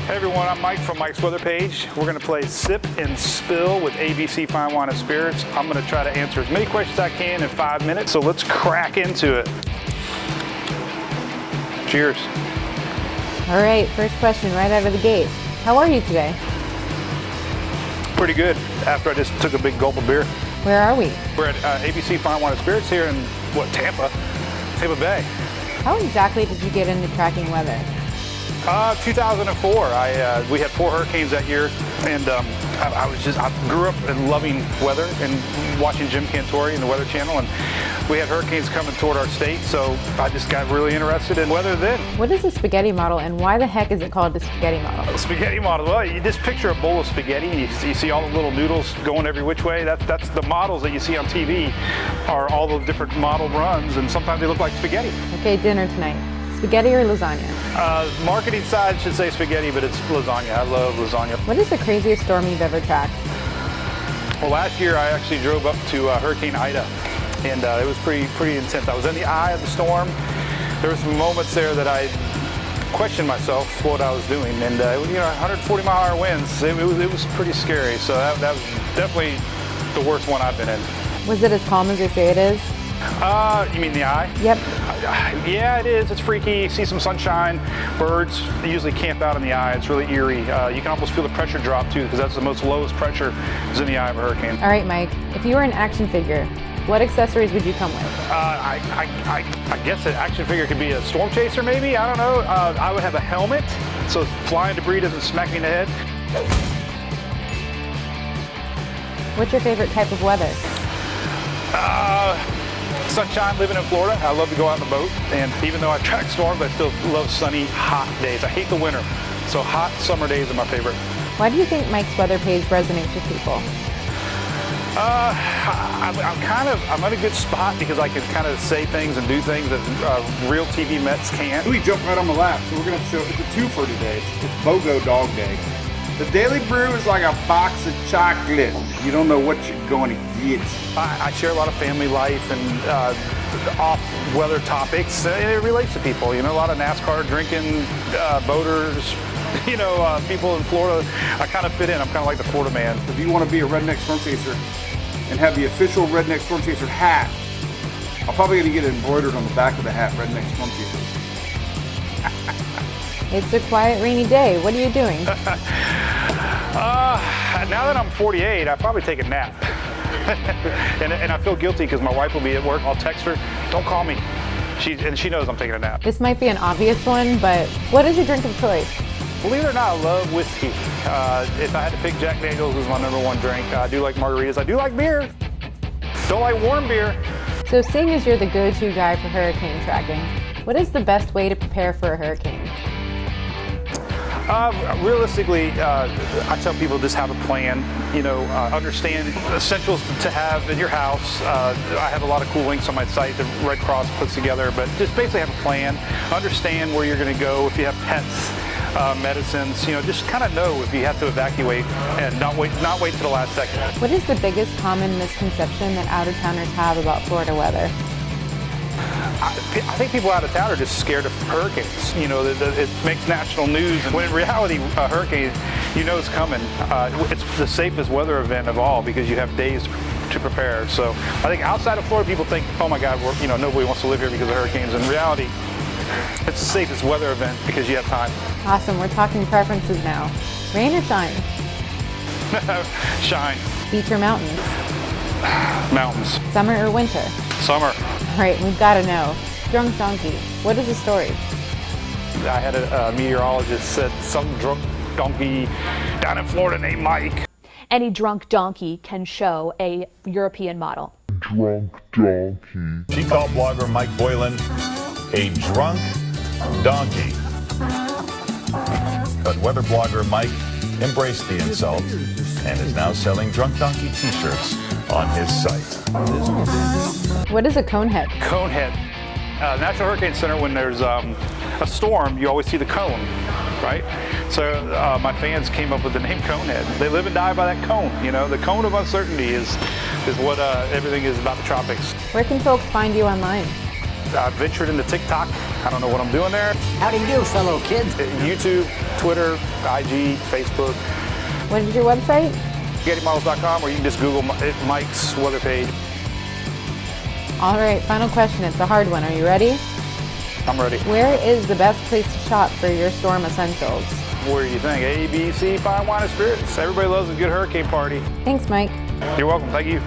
Hey everyone, I'm Mike from Mike's Weather Page. We're going to play Sip and Spill with ABC Fine Wine and Spirits. I'm going to try to answer as many questions as I can in 5 minutes, so let's crack into it. Cheers. All right, first question right out of the gate. How are you today? Pretty good, after I just took a big gulp of beer. Where are we? We're at ABC Fine Wine and Spirits here in, Tampa Bay. How exactly did you get into tracking weather? 2004. We had 4 hurricanes that year, and I grew up in loving weather and watching Jim Cantore in the Weather Channel, and we had hurricanes coming toward our state, so I just got really interested in weather then. What is a spaghetti model, and why the heck is it called a spaghetti model? A spaghetti model. Well, you just picture a bowl of spaghetti, and you see all the little noodles going every which way. That's the models that you see on TV are all the different model runs, and sometimes they look like spaghetti. Okay, dinner tonight. Spaghetti or lasagna? Marketing side should say spaghetti, but it's lasagna. I love lasagna. What is the craziest storm you've ever tracked? Well, last year I actually drove up to Hurricane Ida, and it was pretty intense. I was in the eye of the storm. There were some moments there that I questioned myself what I was doing, and 140-mile-an-hour winds. It was pretty scary. So that was definitely the worst one I've been in. Was it as calm as they say it is? You mean the eye? Yep. Yeah, it is. It's freaky. You see some sunshine. Birds usually camp out in the eye. It's really eerie. You can almost feel the pressure drop too, because that's the most lowest pressure is in the eye of a hurricane. All right, Mike. If you were an action figure, what accessories would you come with? I guess an action figure could be a storm chaser, maybe. I don't know. I would have a helmet, so flying debris doesn't smack me in the head. What's your favorite type of weather? Sunshine, living in Florida. I love to go out on the boat, and even though I track storms, I still love sunny, hot days. I hate the winter, so hot summer days are my favorite. Why do you think Mike's Weather Page resonates with people? I'm in a good spot because I can kind of say things and do things that real TV Mets can't. We jumped right on the lap, so we're going to show, it's a twofer today. It's BOGO Dog Day. The Daily Brew is like a box of chocolate. You don't know what you're going to get. I share a lot of family life and off-weather topics, and it relates to people. You know, a lot of NASCAR drinking, boaters, people in Florida. I kind of fit in. I'm kind of like the Florida man. If you want to be a Redneck Storm Chaser and have the official Redneck Storm Chaser hat, I'm probably going to get it embroidered on the back of the hat, Redneck Storm Chaser. It's a quiet, rainy day. What are you doing? Now that I'm 48, I probably take a nap. and I feel guilty because my wife will be at work. I'll text her, don't call me. She knows I'm taking a nap. This might be an obvious one, but what is your drink of choice? Believe it or not, I love whiskey. If I had to pick, Jack Daniels is my #1 drink. I do like margaritas. I do like beer. Don't like warm beer. So seeing as you're the go-to guy for hurricane tracking, what is the best way to prepare for a hurricane? Realistically, I tell people just have a plan, understand essentials to have in your house. I have a lot of cool links on my site that Red Cross puts together, but just basically have a plan, understand where you're going to go. If you have pets, medicines, just kind of know if you have to evacuate and not wait till the last second. What is the biggest common misconception that out-of-towners have about Florida weather? I think people out of town are just scared of hurricanes. It makes national news, when in reality, a hurricane, it's coming. It's the safest weather event of all because you have days to prepare. So I think outside of Florida, people think, oh my God, nobody wants to live here because of hurricanes. In reality, it's the safest weather event because you have time. Awesome, we're talking preferences now. Rain or shine? Shine. Beach or mountains? Mountains. Summer or winter? Summer. All right, we've got to know. Drunk donkey, what is the story? I had a meteorologist said some drunk donkey down in Florida named Mike. Any drunk donkey can show a European model. Drunk donkey. She called blogger Mike Boylan a drunk donkey. But weather blogger Mike embraced the insult and is now selling drunk donkey t-shirts on his site. What is a conehead? Conehead. National Hurricane Center, when there's a storm, you always see the cone, right? So my fans came up with the name Conehead. They live and die by that cone, The cone of uncertainty is what everything is about the tropics. Where can folks find you online? I ventured into TikTok. I don't know what I'm doing there. How do you do, fellow kids? YouTube, Twitter, IG, Facebook, What is your website? SpaghettiModels.com, or you can just Google Mike's weather page. All right, final question. It's a hard one. Are you ready? I'm ready. Where is the best place to shop for your storm essentials? Where do you think? A, B, C, fine wine and spirits. Everybody loves a good hurricane party. Thanks, Mike. You're welcome. Thank you.